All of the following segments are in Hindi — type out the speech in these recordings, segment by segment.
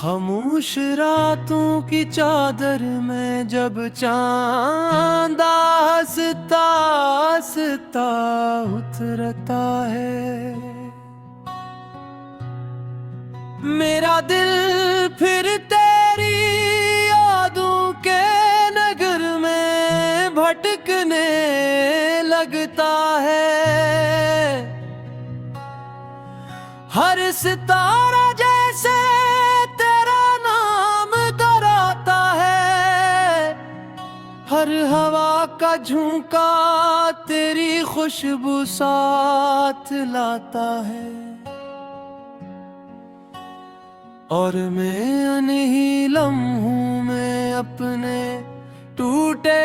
खामोश रातों की चादर में जब चांद हंसता हंसता उतरता है, मेरा दिल फिर तेरी यादों के नगर में भटकने लगता है। हर सितारा जैसे तेरा नाम दोहराता है, हर हवा का झोंका तेरी खुशबू साथ लाता है। और मैं अनही लम्हों में अपने टूटे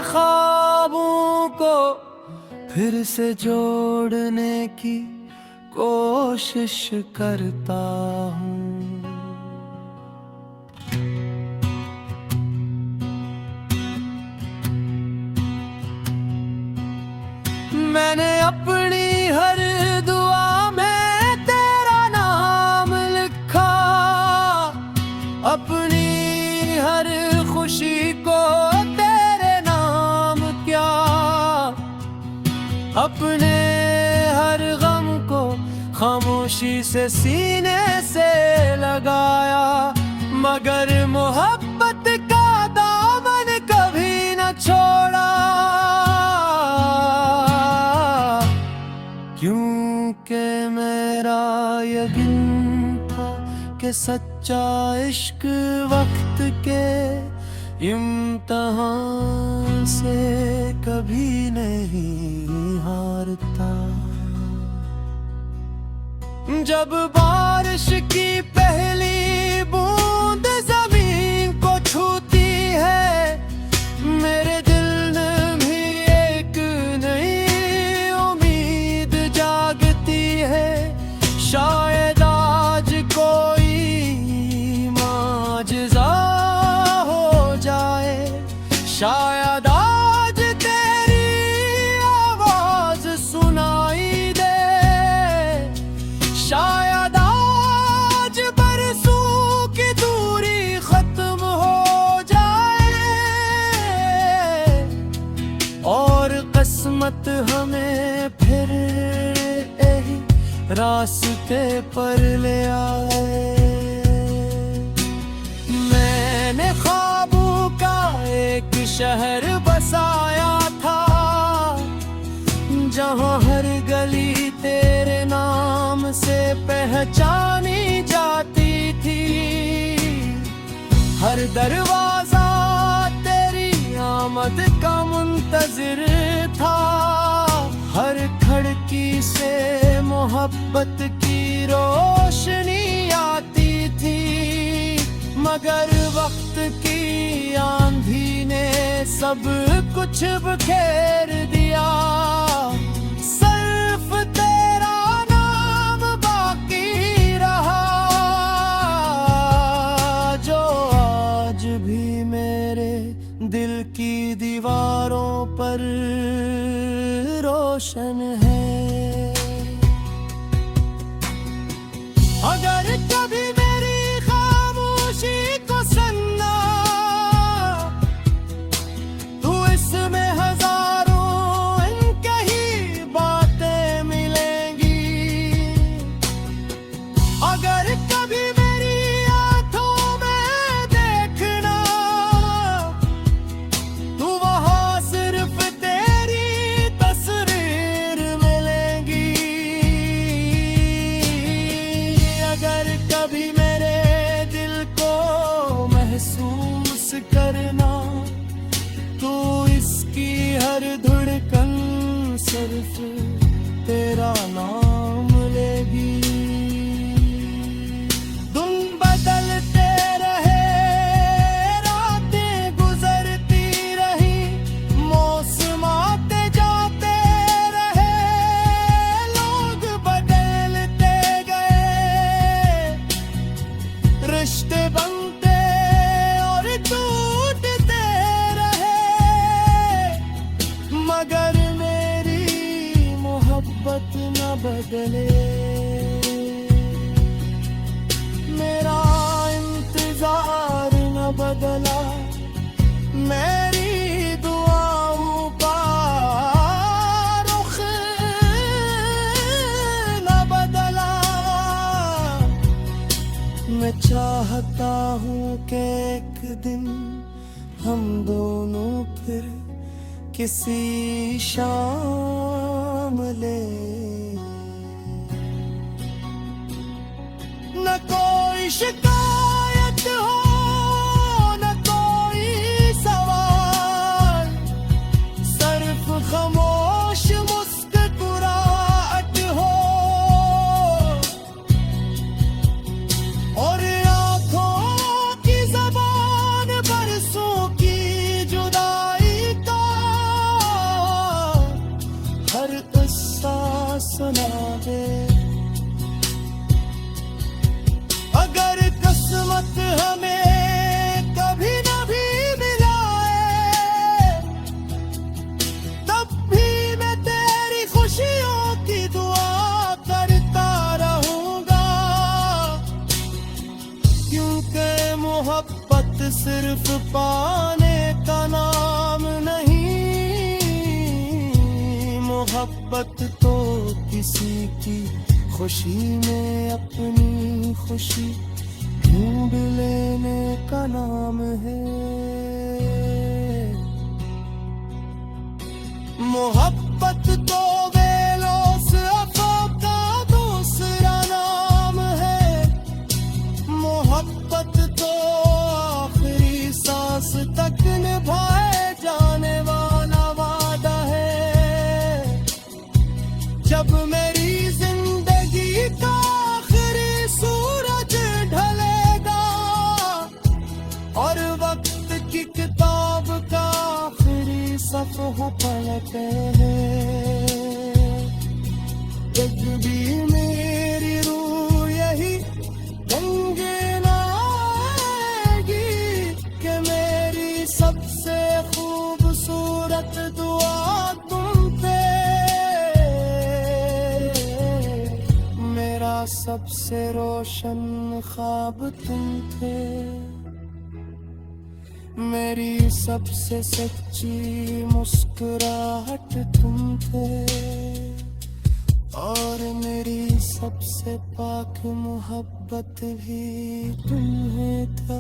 ख्वाबों को फिर से जोड़ने की कोशिश करता हूँ। मैंने अपनी हर दुआ में तेरा नाम लिखा, अपनी हर खुशी को तेरे नाम क्या, अपने हर गम को खामोशी से सीने से लगाया, मगर मोहब्बत का दामन कभी न छोड़ा। क्योंकि मेरा यकीन था कि सच्चा इश्क वक्त के इम्तिहान से कभी नहीं हारता। जब बारिश की पहली बूंद जमीन को छूती है, मेरे दिल में भी एक नई उम्मीद जागती है। शायद आज कोई माजज़ा हो जाए, शायद आज तेरी आवाज सुनाई दे, शायद आज बरसों की दूरी खत्म हो जाए और किस्मत हमें फिर यही रास्ते पर ले आए। मैंने ख्वाबों का एक शहर बसाया था, जहाँ हर गली तेरे नाम से पहचानी जाती थी। हर दरवाजा तेरी आमद का मुंतजिर था, हर खिड़की से मोहब्बत की रोशनी आती थी। मगर वक्त की आंधी ने सब कुछ बिखेर दिया, सिर्फ तेरा नाम बाकी रहा, जो आज भी मेरे दिल की दीवारों पर रोशन है। अगर कभी मेरी खामोशी को सुनना, तो इसमें हजारों इनके ही बातें मिलेंगी। अगर कभी मेरी आंखों में देखना, तो वहाँ सिर्फ तेरी तस्वीर मिलेंगी। अगर कभी मेरे दिल को महसूस करना, तो इसकी हर धड़कन सिर्फ तेरा नाम लेगी। दिन बदलते रहे, रातें गुजरती रही, मौसम आते जाते रहे, लोग बदलते गए, रिश्ते बनते और टूटते रहे, मगर मेरी मोहब्बत न बदले। चाहता हूँ कि एक दिन हम दोनों फिर किसी शाम ले, न कोई शिकायत हो न कोई सवाल, सिर्फ खामोश मुस्कुराहट हो और आंखों की ज़बान बरसों की जुदाई का हर किस्सा सुनावे। अगर किस्मत हमें कभी न भी मिलाए, तब भी मैं तेरी खुशियों की दुआ करता रहूंगा, क्योंकि मोहब्बत सिर्फ पाने का नाम नहीं, मोहब्बत तो किसी की खुशी में अपनी खुशी ढूंढ लेने का नाम है। मोहब्बत तो बेलोस अफ़ा का दूसरा नाम है, मोहब्बत तो आखिरी सांस तक निभाए जाने वाला वादा है। जब मेरी का आखिरी सूरज ढलेगा और वक्त की किताब का आखिरी सफ़हा पलटे हैं, जब भी मेरी रूह यही गंगे लाएगी कि मेरी सबसे खूबसूरत दुआ तुम पे, सबसे रोशन ख्वाब तुम थे, मेरी सबसे सच्ची मुस्कुराहट तुम थे और मेरी सबसे पाक मोहब्बत भी तुम्हें था।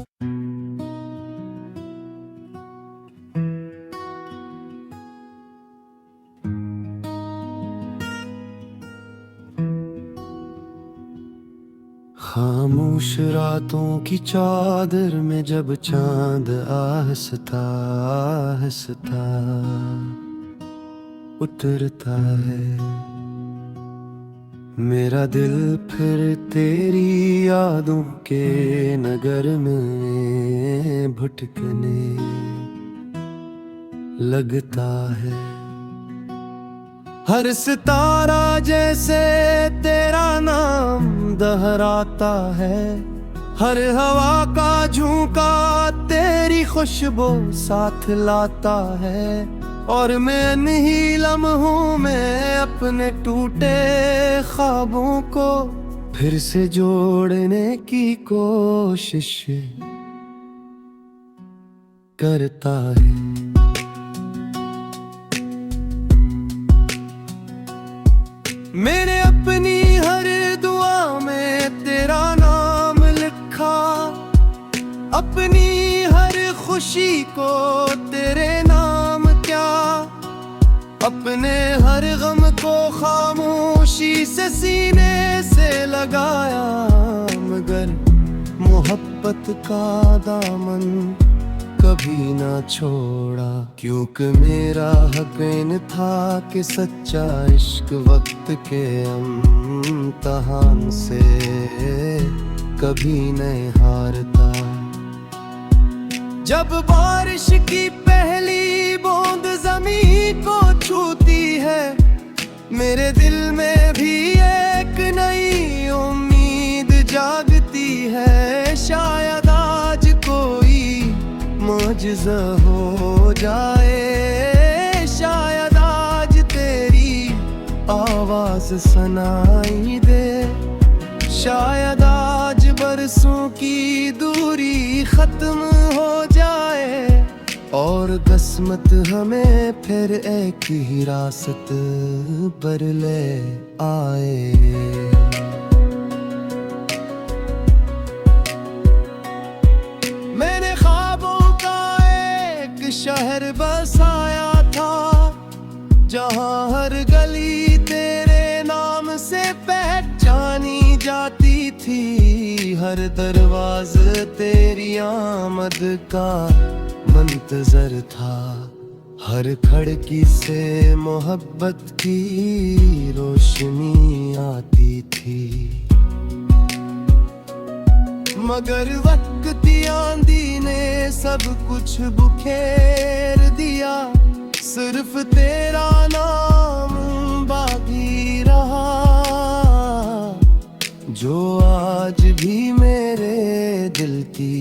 खामोश रातों की चादर में जब चांद आहिस्ता आहिस्ता उतरता है, मेरा दिल फिर तेरी यादों के नगर में भटकने लगता है। हर सितारा जैसे तेरा नाम दोहराता है, हर हवा का झोंका तेरी खुशबू साथ लाता है और मैं इन्हीं लम्हों में अपने टूटे ख्वाबों को फिर से जोड़ने की कोशिश करता है। मैंने अपनी हर दुआ में तेरा नाम लिखा, अपनी हर खुशी को तेरे नाम क्या, अपने हर गम को खामोशी से सीने से लगाया, मगर मोहब्बत का दामन कभी ना छोड़ा, क्योंकि मेरा हक इन था कि सच्चा इश्क वक्त के इम्तिहान से कभी नहीं हारता। जब बारिश की पहली बूंद ज़मीन को छूती है, मेरे दिल में भी एक नई उम्मीद जागती है, शायद आज कोई मुआजिज़ा हो जाए, शायद आज तेरी आवाज़ सुनाई दे, शायद आज बरसों की दूरी खत्म हो जाए और किस्मत हमें फिर एक ही रास्ते पर ले आए। एक शहर बसाया था, जहाँ हर गली तेरे नाम से पहचानी जाती थी। हर दरवाज़ा तेरी आमद का मंतज़र था, हर खिड़की से मोहब्बत की रोशनी आती थी। मगर वक्त आंधी ने सब कुछ बुखेर दिया, सिर्फ तेरा नाम बाकी रहा, जो आज भी मेरे दिल की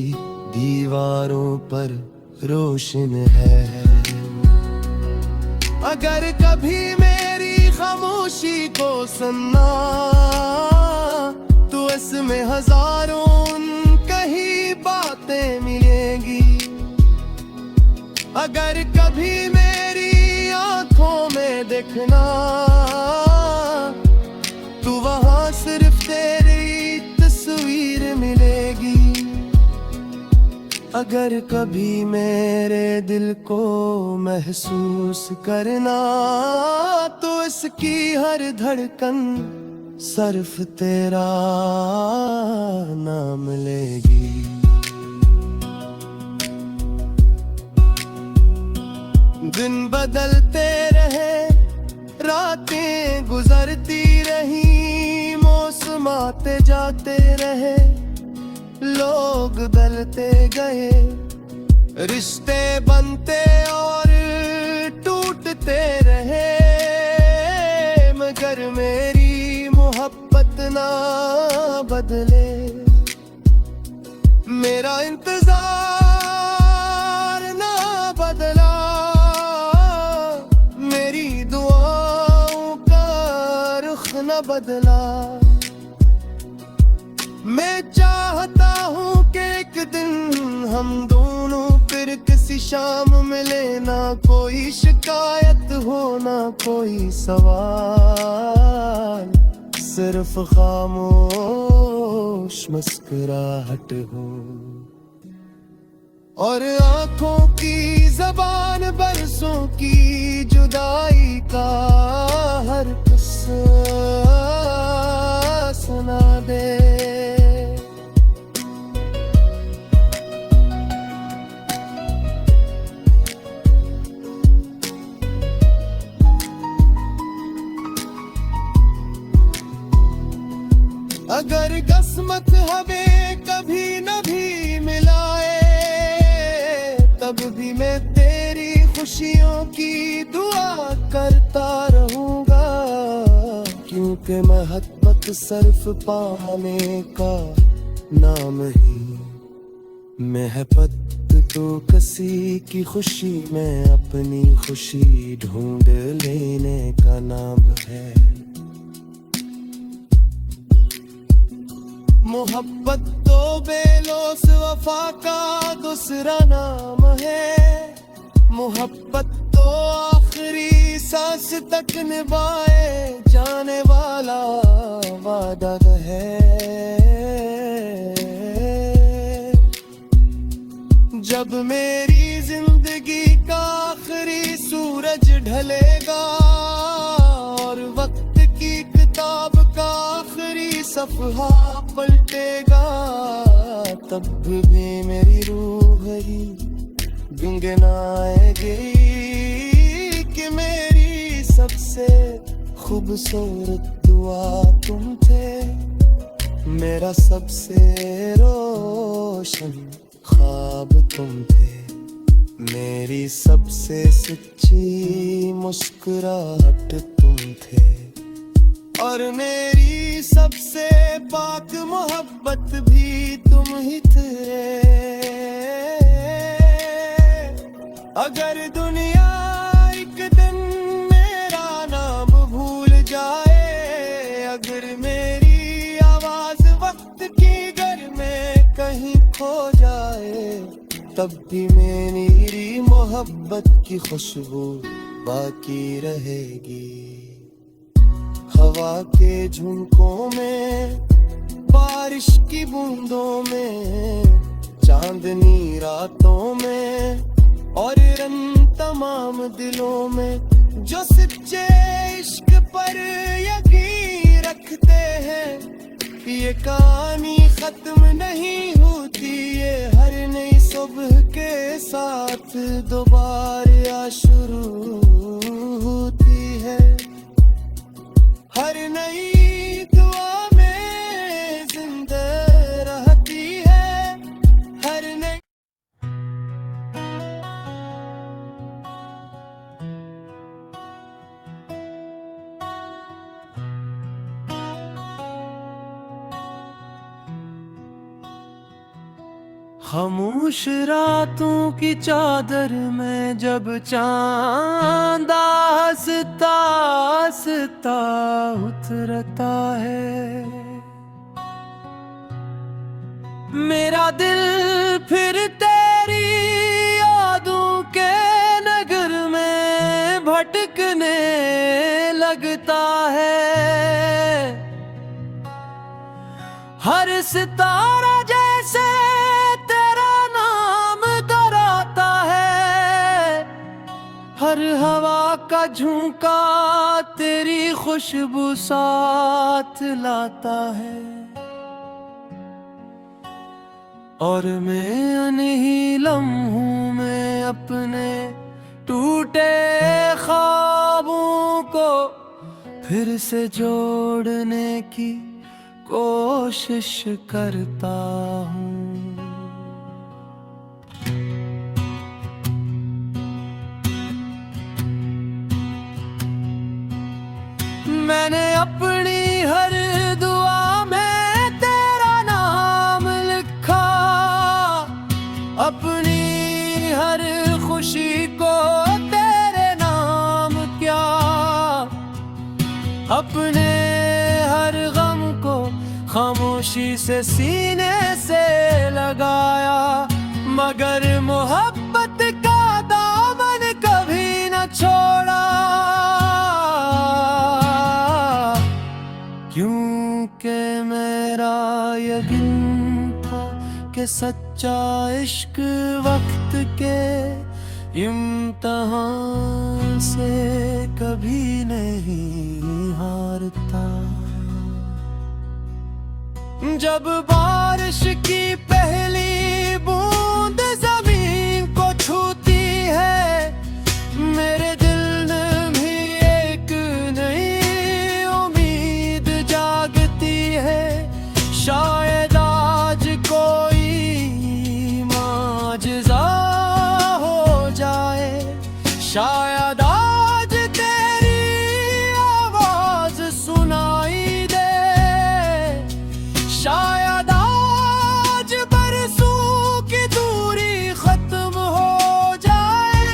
दीवारों पर रोशन है। अगर कभी मेरी खामोशी को सुनना, तो इसमें हजारों कही बातें मिलेंगी। अगर कभी मेरी आंखों में देखना, तो वहाँ सिर्फ तेरी तस्वीर मिलेगी। अगर कभी मेरे दिल को महसूस करना, तो इसकी हर धड़कन सिर्फ तेरा नाम लेगी। दिन बदलते रहे, रातें गुजरती रही, मौसम आते जाते रहे, लोग बदलते गए, रिश्ते बनते और टूटते रहे, मगर मेरी मोहब्बत ना बदले। मेरा इंतजार ना बदला, मेरी दुआओं का रुख न बदला। मैं चाहता हूँ कि एक दिन हम दोनों फिर किसी शाम मिले, ना कोई शिकायत हो ना कोई सवाल, सिर्फ खामोश मुस्कुराहट हो, और आंखों की ज़बान बरसों की जुदाई का हर किस्सा सुना दे। अगर किस्मत हमें कभी न भी मिलाए, तब भी मैं तेरी खुशियों की दुआ करता रहूंगा, क्योंकि मोहब्बत सिर्फ पाने का नाम ही, मोहब्बत तो किसी की खुशी में अपनी खुशी ढूंढ लेने का नाम है। मोहब्बत तो बेलोस वफा का दूसरा नाम है, मोहब्बत तो आखिरी सांस तक निभाए जाने वाला वादा है। जब मेरी जिंदगी का आखिरी सूरज ढलेगा, और वक्त की किताब का आखिरी सफ़हा पलटेगा, तब भी मेरी रूह ही गुनगुनाएगी कि मेरी सबसे खूबसूरत दुआ तुम थे, मेरा सबसे रोशन ख्वाब तुम थे, मेरी सबसे सच्ची मुस्कुराहट तुम थे, और मेरी सबसे पाक मोहब्बत भी तुम ही थे। अगर दुनिया एक दिन मेरा नाम भूल जाए, अगर मेरी आवाज वक्त की घर में कहीं खो जाए, तब भी मेरी मोहब्बत की खुशबू बाकी रहेगी। हवा के झुंकों में, बारिश की बूंदों में, चांदनी रातों में, और दिलों में जो सच्चे इश्क पर यकीन रखते हैं। ये कहानी खत्म नहीं होती, ये हर नई सुबह के साथ दोबारा शुरू होती है। हर नई दुआ में जिंदा रहती है, हर नई खामोश रातों की चादर में जब चांद हंसता हंसता उतरता है, मेरा दिल फिर तेरी यादों के नगर में भटकने लगता है। हर सितारा जैसे हर हवा का झोंका तेरी खुशबू साथ लाता है, और मैं अनही लम्हों में अपने टूटे ख्वाबों को फिर से जोड़ने की कोशिश करता हूँ। मैंने अपनी हर दुआ में तेरा नाम लिखा, अपनी हर खुशी को तेरे नाम क्या, अपने हर गम को खामोशी से सीने से लगाया, मगर मोहब्बत का दामन कभी न छोड़ा। क्योंकि मेरा यकीन था कि सच्चा इश्क वक्त के इम्तिहान से कभी नहीं हारता। जब बारिश की पहली बूंद जमीन को छूती है, मेरे दिल में भी एक नई उम्मीद जागती है। शायद आज कोई माजज़ा हो जाए, शायद आज तेरी आवाज सुनाई दे, शायद आज बरसों की दूरी खत्म हो जाए,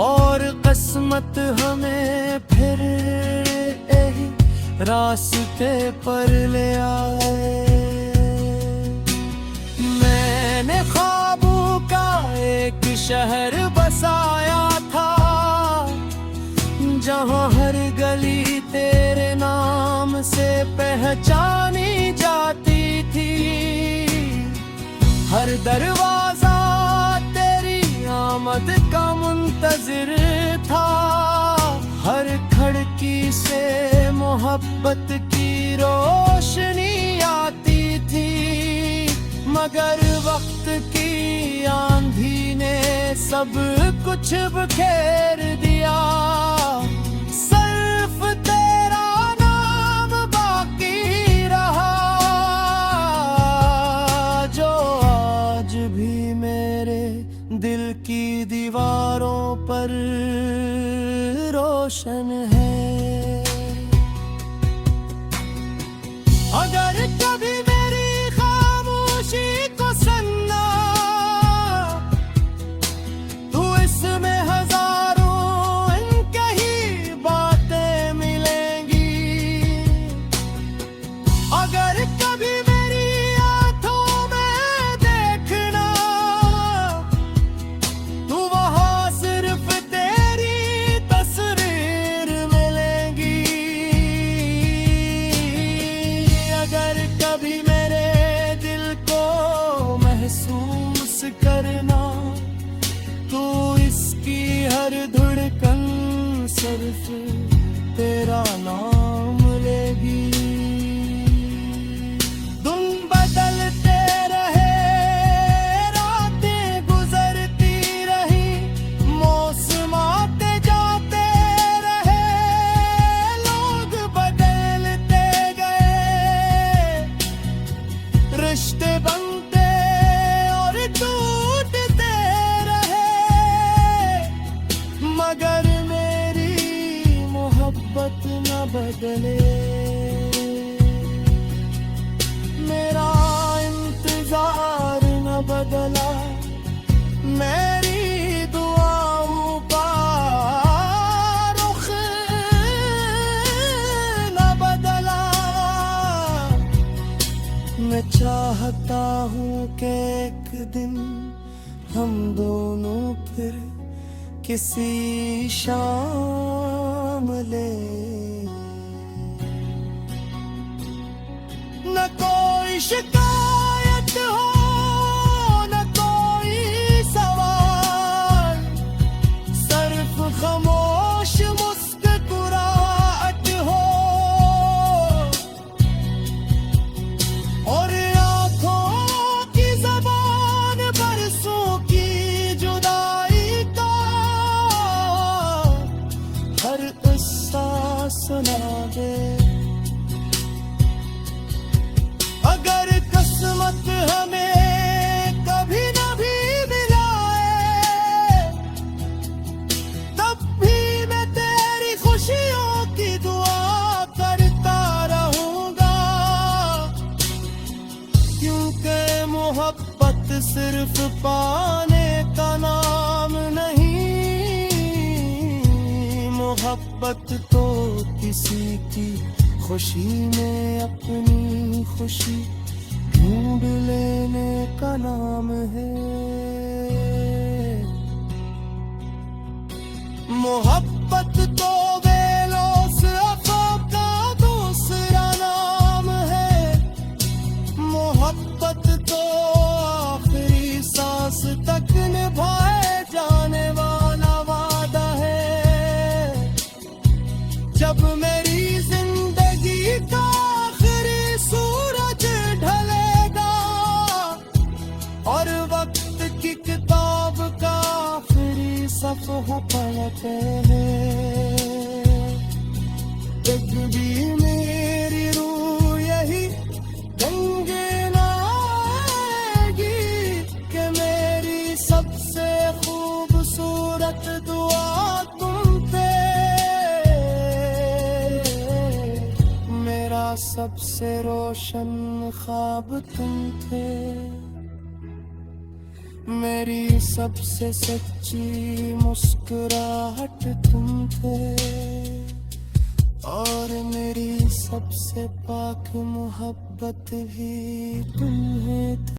और किस्मत हमें फिर यही रास्ते पर ले आए। मैंने ख्वाबों का एक शहर बसाया था, जहाँ हर गली तेरे नाम से पहचानी जाती थी। हर दरवाजा तेरी आमद का मुंतजिर था, हर खिड़की से मोहब्बत की रोशनी आती थी। मगर वक्त की आंधी ने सब कुछ बिखेर दिया, सिर्फ तेरा नाम बाकी रहा, जो आज भी मेरे दिल की दीवारों पर रोशन है। अगर कभी मेरी खामोशी को सुनना, तो इसमें हजारों इनके ही बातें मिलेंगी। अगर कभी मेरी आंखों में देखना, तो वहाँ सिर्फ तेरी तस्वीर सिर्फ तेरा नाम लेगी। दिन बदलते रहे, रातें गुजरती रही, मौसम आते जाते रहे, लोग बदलते गए, रिश्ते बनते और टूटते रहे, मगर मेरी मोहब्बत न बदले। मेरा इंतजार न बदला, मेरी दुआओं का रुख न बदला। मैं चाहता हूँ कि एक दिन हम दोनों फिर किसी शाम ले, न कोई शिकायत हो न कोई सवाल, सिर्फ खामोश मुस्कुराहट हो और आंखों की ज़बान बरसों की जुदाई का हर किस्सा सुना दे। अगर किस्मत हमें कभी न भी मिलाए, तब भी मैं तेरी खुशियों की दुआ करता रहूंगा, क्योंकि मोहब्बत सिर्फ पाने का नाम नहीं, मोहब्बत तो किसी की खुशी में अपनी खुशी ढूंढ लेने का नाम है। मोहब्बत तो बेलोस अफ़ा का दूसरा नाम है, मोहब्बत तो आखिरी सांस तक निभाए जाने वाला वादा है। जब मेरी जिंदगी का आखिरी सूरज ढलेगा और वक्त की किताब का आखिरी सफ़हा पलटे हैं, तब भी मेरी रूह यही गंगे लाएगी कि मेरी सबसे खूबसूरत दुआ तुम पे, मेरा सबसे रोशन ख्वाब तुम थे, मेरी सबसे सच्ची मुस्कुराहट तुम थे और मेरी सबसे पाक मोहब्बत भी तुम्हें थी।